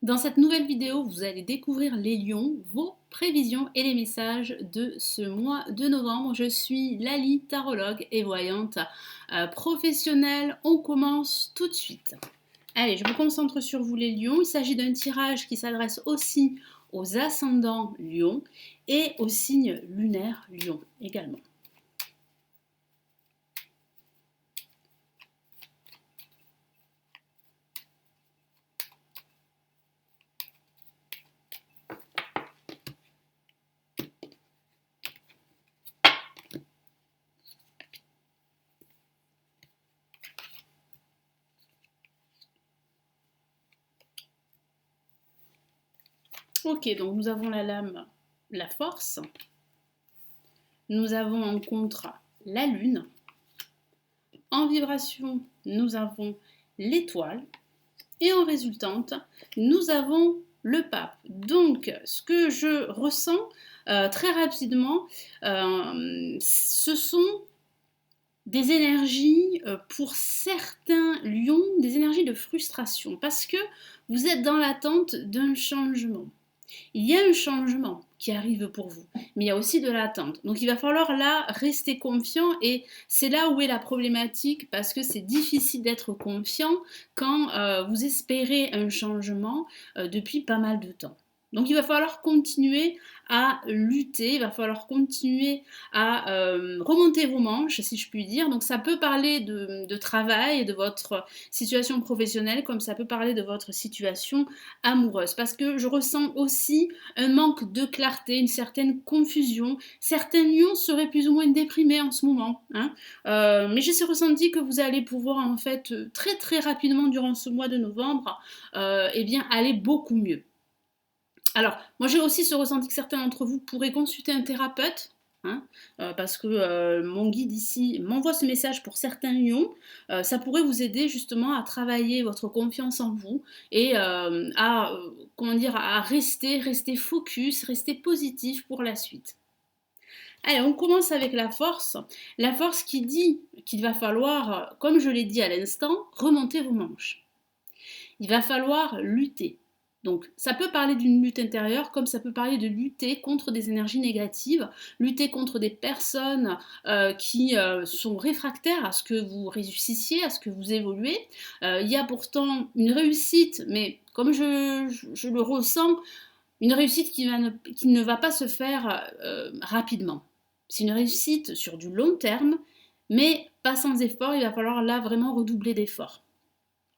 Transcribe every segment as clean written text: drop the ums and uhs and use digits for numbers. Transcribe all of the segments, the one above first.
Dans cette nouvelle vidéo, vous allez découvrir les lions, vos prévisions et les messages de ce mois de novembre. Je suis Lali, tarologue et voyante professionnelle. On commence tout de suite. Allez, je me concentre sur vous les lions. Il s'agit d'un tirage qui s'adresse aussi aux ascendants lions et aux signes lunaires lions également. Ok, donc nous avons la lame, la force. Nous avons en contre la lune. En vibration, nous avons l'étoile. Et en résultante, nous avons le pape. Donc, ce que je ressens très rapidement, ce sont des énergies, pour certains lions, des énergies de frustration, parce que vous êtes dans l'attente d'un changement. Il y a un changement qui arrive pour vous, mais il y a aussi de l'attente. Donc il va falloir là rester confiant et c'est là où est la problématique parce que c'est difficile d'être confiant quand vous espérez un changement depuis pas mal de temps. Donc il va falloir continuer à lutter, il va falloir continuer à remonter vos manches, si je puis dire. Donc ça peut parler de travail, de votre situation professionnelle, comme ça peut parler de votre situation amoureuse. Parce que je ressens aussi un manque de clarté, une certaine confusion. Certains lions seraient plus ou moins déprimés en ce moment. Hein. Mais j'ai ce ressenti que vous allez pouvoir en fait très très rapidement durant ce mois de novembre eh bien, aller beaucoup mieux. Alors, moi j'ai aussi ce ressenti que certains d'entre vous pourraient consulter un thérapeute, hein, parce que mon guide ici m'envoie ce message pour certains lions. Ça pourrait vous aider justement à travailler votre confiance en vous et à, comment dire, à rester focus, rester positif pour la suite. Allez, on commence avec la force. La force qui dit qu'il va falloir, comme je l'ai dit à l'instant, remonter vos manches. Il va falloir lutter. Donc ça peut parler d'une lutte intérieure comme ça peut parler de lutter contre des énergies négatives, lutter contre des personnes qui sont réfractaires à ce que vous réussissiez, à ce que vous évoluez. Il y a pourtant une réussite, mais comme je le ressens, une réussite qui ne va pas se faire rapidement. C'est une réussite sur du long terme, mais pas sans effort, il va falloir là vraiment redoubler d'efforts.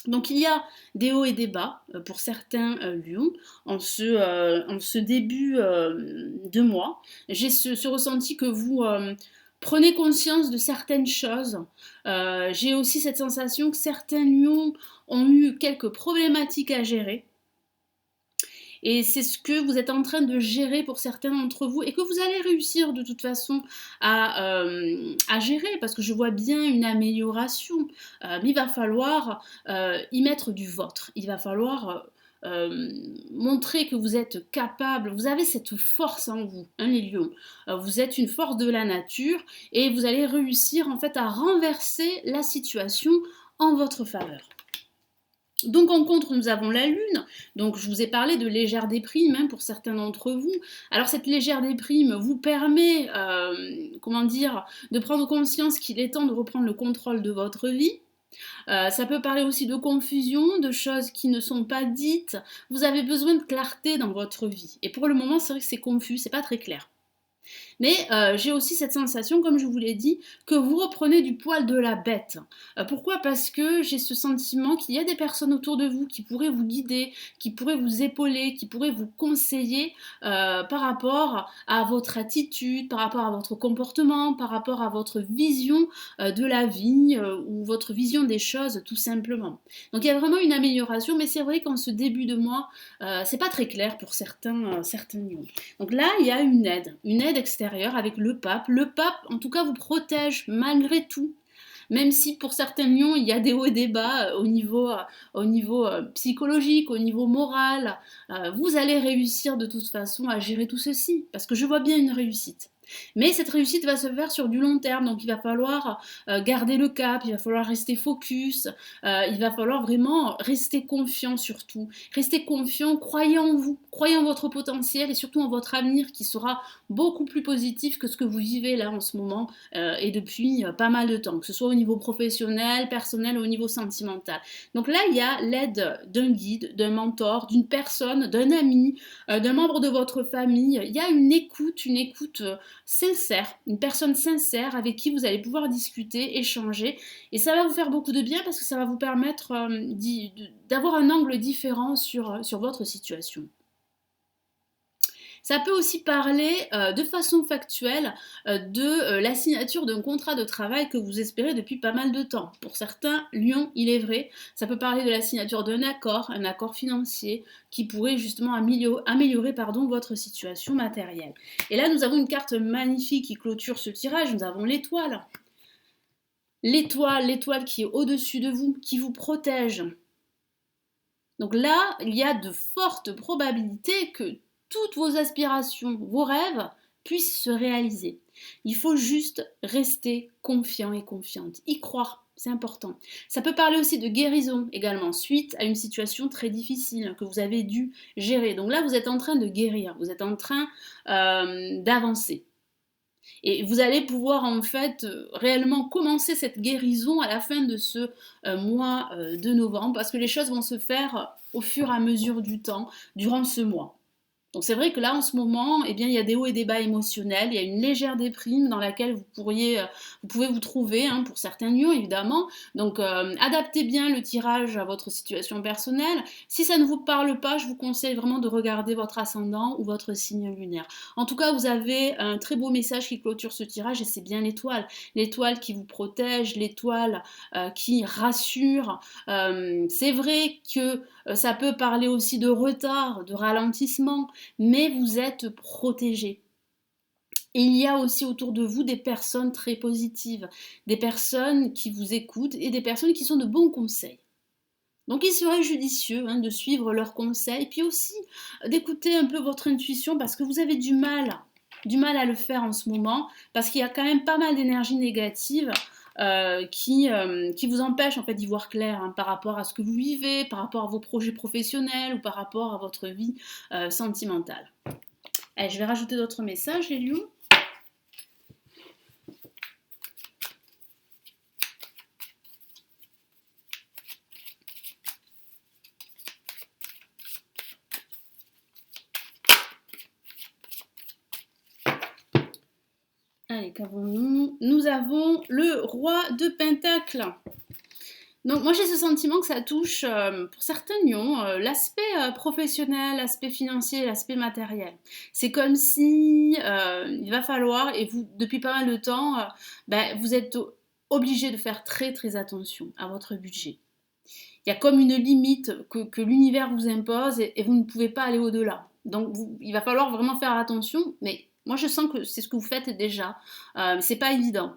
Donc il y a des hauts et des bas pour certains lions en ce début de mois. J'ai ce ressenti que vous prenez conscience de certaines choses. J'ai aussi cette sensation que certains lions ont eu quelques problématiques à gérer. Et c'est ce que vous êtes en train de gérer pour certains d'entre vous et que vous allez réussir de toute façon à gérer parce que je vois bien une amélioration. Mais il va falloir y mettre du vôtre. Il va falloir montrer que vous êtes capable, vous avez cette force en vous, hein, les lions. Vous êtes une force de la nature et vous allez réussir en fait à renverser la situation en votre faveur. Donc en contre, nous avons la Lune. Donc je vous ai parlé de légère déprime hein, pour certains d'entre vous. Alors cette légère déprime vous permet, comment dire, de prendre conscience qu'il est temps de reprendre le contrôle de votre vie. Ça peut parler aussi de confusion, de choses qui ne sont pas dites. Vous avez besoin de clarté dans votre vie. Et pour le moment, c'est vrai que c'est confus, c'est pas très clair. Mais j'ai aussi cette sensation, comme je vous l'ai dit, que vous reprenez du poil de la bête. Pourquoi? Parce que j'ai ce sentiment qu'il y a des personnes autour de vous qui pourraient vous guider, qui pourraient vous épauler, qui pourraient vous conseiller par rapport à votre attitude, par rapport à votre comportement, par rapport à votre vision de la vie ou votre vision des choses tout simplement. Donc il y a vraiment une amélioration, mais c'est vrai qu'en ce début de mois, c'est pas très clair pour certains lions. Donc là, il y a une aide extérieure avec le pape. Le pape, en tout cas, vous protège malgré tout. Même si pour certains lions, il y a des hauts et des bas au niveau psychologique, au niveau moral, vous allez réussir de toute façon à gérer tout ceci. Parce que je vois bien une réussite. Mais cette réussite va se faire sur du long terme, donc il va falloir garder le cap, il va falloir rester focus, il va falloir vraiment rester confiant surtout. Rester confiant, croyez en vous, croyez en votre potentiel et surtout en votre avenir qui sera beaucoup plus positif que ce que vous vivez là en ce moment et depuis pas mal de temps, que ce soit au niveau professionnel, personnel ou au niveau sentimental. Donc là, il y a l'aide d'un guide, d'un mentor, d'une personne, d'un ami, d'un membre de votre famille. Il y a une écoute sincère, une personne sincère avec qui vous allez pouvoir discuter, échanger. Et ça va vous faire beaucoup de bien parce que ça va vous permettre d'avoir un angle différent sur votre situation. Ça peut aussi parler de façon factuelle de la signature d'un contrat de travail que vous espérez depuis pas mal de temps. Pour certains, Lyon, il est vrai, ça peut parler de la signature d'un accord, un accord financier qui pourrait justement améliorer votre situation matérielle. Et là, nous avons une carte magnifique qui clôture ce tirage, nous avons l'étoile. L'étoile qui est au-dessus de vous, qui vous protège. Donc là, il y a de fortes probabilités que toutes vos aspirations, vos rêves puissent se réaliser. Il faut juste rester confiant et confiante, y croire, c'est important. Ça peut parler aussi de guérison également, suite à une situation très difficile que vous avez dû gérer. Donc là, vous êtes en train de guérir, vous êtes en train d'avancer. Et vous allez pouvoir en fait réellement commencer cette guérison à la fin de ce mois de novembre parce que les choses vont se faire au fur et à mesure du temps durant ce mois. Donc c'est vrai que là en ce moment, eh bien, il y a des hauts et des bas émotionnels, il y a une légère déprime dans laquelle vous pouvez vous trouver, hein, pour certains lieux évidemment. Donc adaptez bien le tirage à votre situation personnelle. Si ça ne vous parle pas, je vous conseille vraiment de regarder votre ascendant ou votre signe lunaire. En tout cas, vous avez un très beau message qui clôture ce tirage et c'est bien l'étoile. L'étoile qui vous protège, l'étoile qui rassure. C'est vrai que ça peut parler aussi de retard, de ralentissement, mais vous êtes protégé. Et il y a aussi autour de vous des personnes très positives, des personnes qui vous écoutent et des personnes qui sont de bons conseils. Donc il serait judicieux de suivre leurs conseils, puis aussi d'écouter un peu votre intuition parce que vous avez du mal à le faire en ce moment, parce qu'il y a quand même pas mal d'énergie négative qui vous empêche en fait d'y voir clair par rapport à ce que vous vivez, par rapport à vos projets professionnels ou par rapport à votre vie sentimentale. Allez, je vais rajouter d'autres messages, les lions. Allez, qu'avons-nous? Nous avons le roi de Pentacles. Donc moi j'ai ce sentiment que ça touche pour certains lions l'aspect professionnel, l'aspect financier, l'aspect matériel. C'est comme si il va falloir, et vous depuis pas mal de temps, vous êtes obligé de faire très très attention à votre budget. Il y a comme une limite que l'univers vous impose et vous ne pouvez pas aller au-delà. Donc il va falloir vraiment faire attention, mais moi je sens que c'est ce que vous faites déjà. C'est pas évident,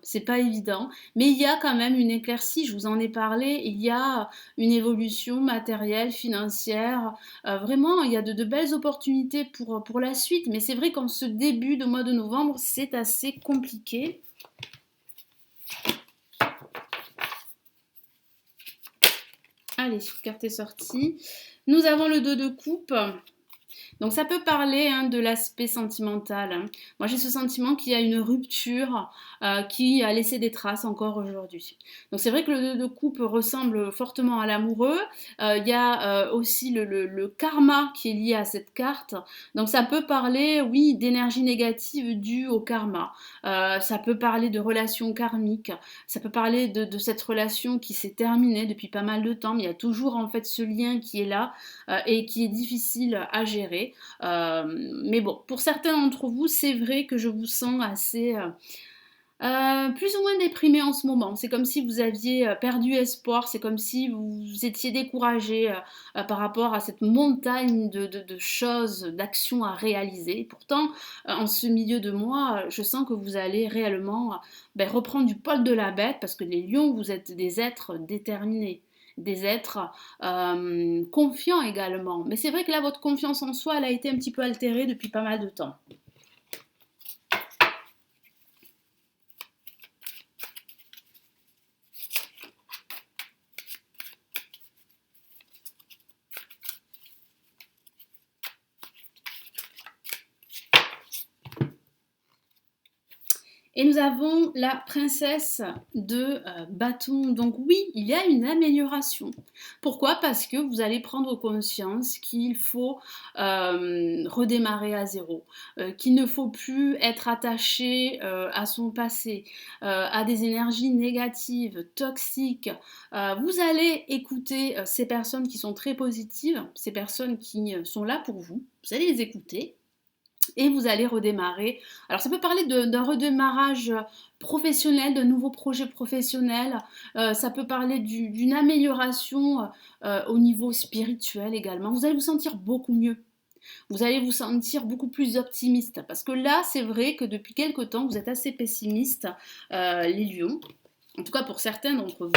mais il y a quand même une éclaircie, je vous en ai parlé, il y a une évolution matérielle, financière, vraiment il y a de belles opportunités pour la suite, mais c'est vrai qu'en ce début de mois de novembre, c'est assez compliqué. Allez, carte est sortie. Nous avons le 2 de coupe. Donc ça peut parler de l'aspect sentimental. Moi j'ai ce sentiment qu'il y a une rupture qui a laissé des traces encore aujourd'hui. Donc c'est vrai que le 2 de coupe ressemble fortement à l'amoureux. Il y a aussi le karma qui est lié à cette carte. Donc ça peut parler, oui, d'énergie négative due au karma. Ça peut parler de relations karmiques. Ça peut parler de cette relation qui s'est terminée depuis pas mal de temps. Mais il y a toujours en fait ce lien qui est là et qui est difficile à gérer. Mais bon, pour certains d'entre vous, c'est vrai que je vous sens assez plus ou moins déprimé en ce moment. C'est comme si vous aviez perdu espoir, c'est comme si vous étiez découragé par rapport à cette montagne de choses, d'actions à réaliser. Et pourtant, en ce milieu de mois, je sens que vous allez réellement reprendre du poil de la bête parce que les lions, vous êtes des êtres déterminés, des êtres confiants également. Mais c'est vrai que là, votre confiance en soi, elle a été un petit peu altérée depuis pas mal de temps. Et nous avons la princesse de bâton. Donc oui, il y a une amélioration. Pourquoi? Parce que vous allez prendre conscience qu'il faut redémarrer à zéro, qu'il ne faut plus être attaché à son passé, à des énergies négatives, toxiques. Vous allez écouter ces personnes qui sont très positives, ces personnes qui sont là pour vous. Vous allez les écouter et vous allez redémarrer. Alors ça peut parler d'un redémarrage professionnel, d'un nouveau projet professionnel, ça peut parler d'une amélioration au niveau spirituel également. Vous allez vous sentir beaucoup mieux. Vous allez vous sentir beaucoup plus optimiste. Parce que là, c'est vrai que depuis quelque temps, vous êtes assez pessimiste, les lions. En tout cas pour certains d'entre vous.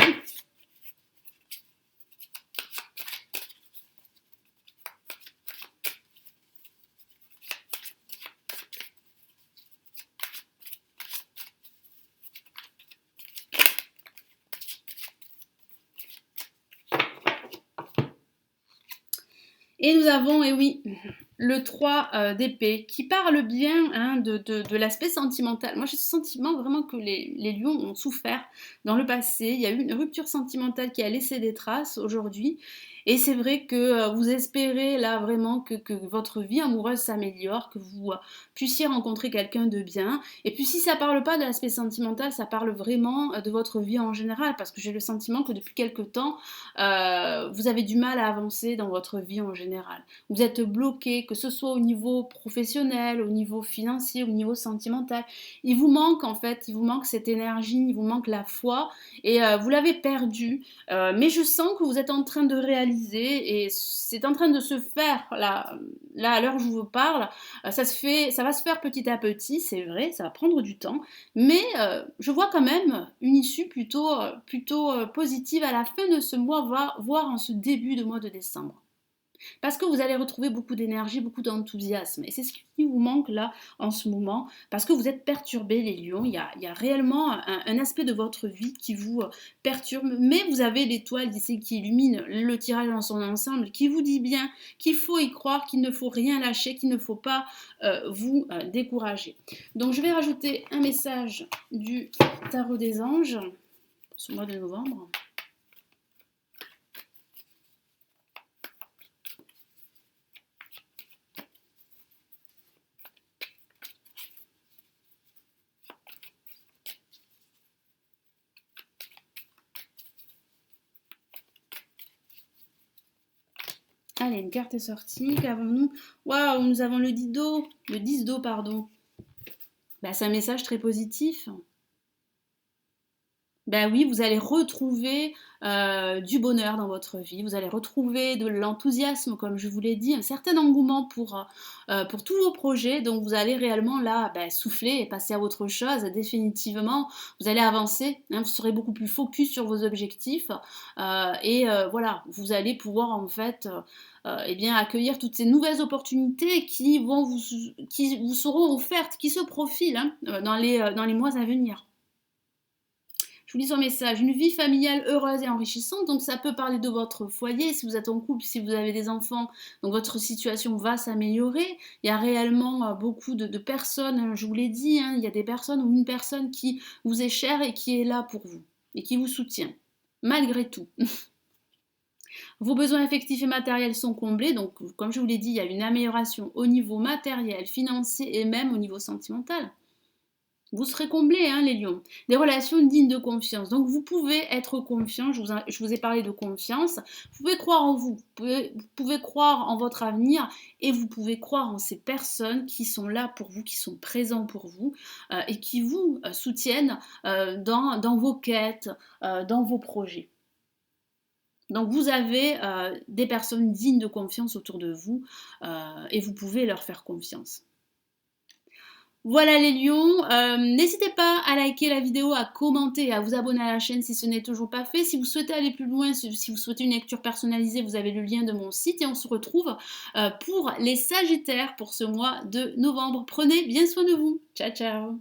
Et nous avons, et oui, le 3 d'épée qui parle bien hein, de l'aspect sentimental. Moi j'ai ce sentiment vraiment que les lions ont souffert dans le passé. Il y a eu une rupture sentimentale qui a laissé des traces aujourd'hui. Et c'est vrai que vous espérez là vraiment que votre vie amoureuse s'améliore, que vous puissiez rencontrer quelqu'un de bien. Et puis si ça parle pas de l'aspect sentimental, ça parle vraiment de votre vie en général. Parce que j'ai le sentiment que depuis quelque temps, vous avez du mal à avancer dans votre vie en général. Vous êtes bloqué, que ce soit au niveau professionnel, au niveau financier, au niveau sentimental. Il vous manque en fait, il vous manque cette énergie, il vous manque la foi et vous l'avez perdue. Mais je sens que vous êtes en train de réaliser et c'est en train de se faire là à l'heure où je vous parle. Ça va se faire petit à petit, c'est vrai, ça va prendre du temps, mais je vois quand même une issue plutôt positive à la fin de ce mois, voire en ce début de mois de décembre. Parce que vous allez retrouver beaucoup d'énergie, beaucoup d'enthousiasme. Et c'est ce qui vous manque là en ce moment. Parce que vous êtes perturbés, les lions. Il y a réellement un aspect de votre vie qui vous perturbe. Mais vous avez l'étoile ici qui illumine le tirage dans son ensemble, qui vous dit bien qu'il faut y croire, qu'il ne faut rien lâcher, qu'il ne faut pas vous décourager. Donc je vais rajouter un message du tarot des anges pour ce mois de novembre. Allez, une carte est sortie. Qu'avons-nous? Waouh, nous avons le 10 d'eau. Le 10 d'eau, pardon. Bah, c'est un message très positif. Ben oui, vous allez retrouver du bonheur dans votre vie, vous allez retrouver de l'enthousiasme, comme je vous l'ai dit, un certain engouement pour tous vos projets, donc vous allez réellement là souffler et passer à autre chose, définitivement, vous allez avancer, hein, vous serez beaucoup plus focus sur vos objectifs, voilà, vous allez pouvoir en fait eh bien, accueillir toutes ces nouvelles opportunités qui vous seront offertes, qui se profilent hein, dans les mois à venir. Je vous lis son message. Une vie familiale heureuse et enrichissante. Donc ça peut parler de votre foyer, si vous êtes en couple, si vous avez des enfants. Donc votre situation va s'améliorer. Il y a réellement beaucoup de personnes, je vous l'ai dit, hein, il y a des personnes ou une personne qui vous est chère et qui est là pour vous et qui vous soutient, malgré tout. Vos besoins affectifs et matériels sont comblés, donc comme je vous l'ai dit, il y a une amélioration au niveau matériel, financier et même au niveau sentimental. Vous serez comblés, hein, les lions. Des relations dignes de confiance. Donc vous pouvez être confiant, je vous ai parlé de confiance. Vous pouvez croire en vous, vous pouvez croire en votre avenir et vous pouvez croire en ces personnes qui sont là pour vous, qui sont présents pour vous et qui vous soutiennent dans vos quêtes, dans vos projets. Donc vous avez des personnes dignes de confiance autour de vous et vous pouvez leur faire confiance. Voilà les lions, n'hésitez pas à liker la vidéo, à commenter et à vous abonner à la chaîne si ce n'est toujours pas fait. Si vous souhaitez aller plus loin, si vous souhaitez une lecture personnalisée, vous avez le lien de mon site et on se retrouve pour les Sagittaires pour ce mois de novembre. Prenez bien soin de vous. Ciao ciao.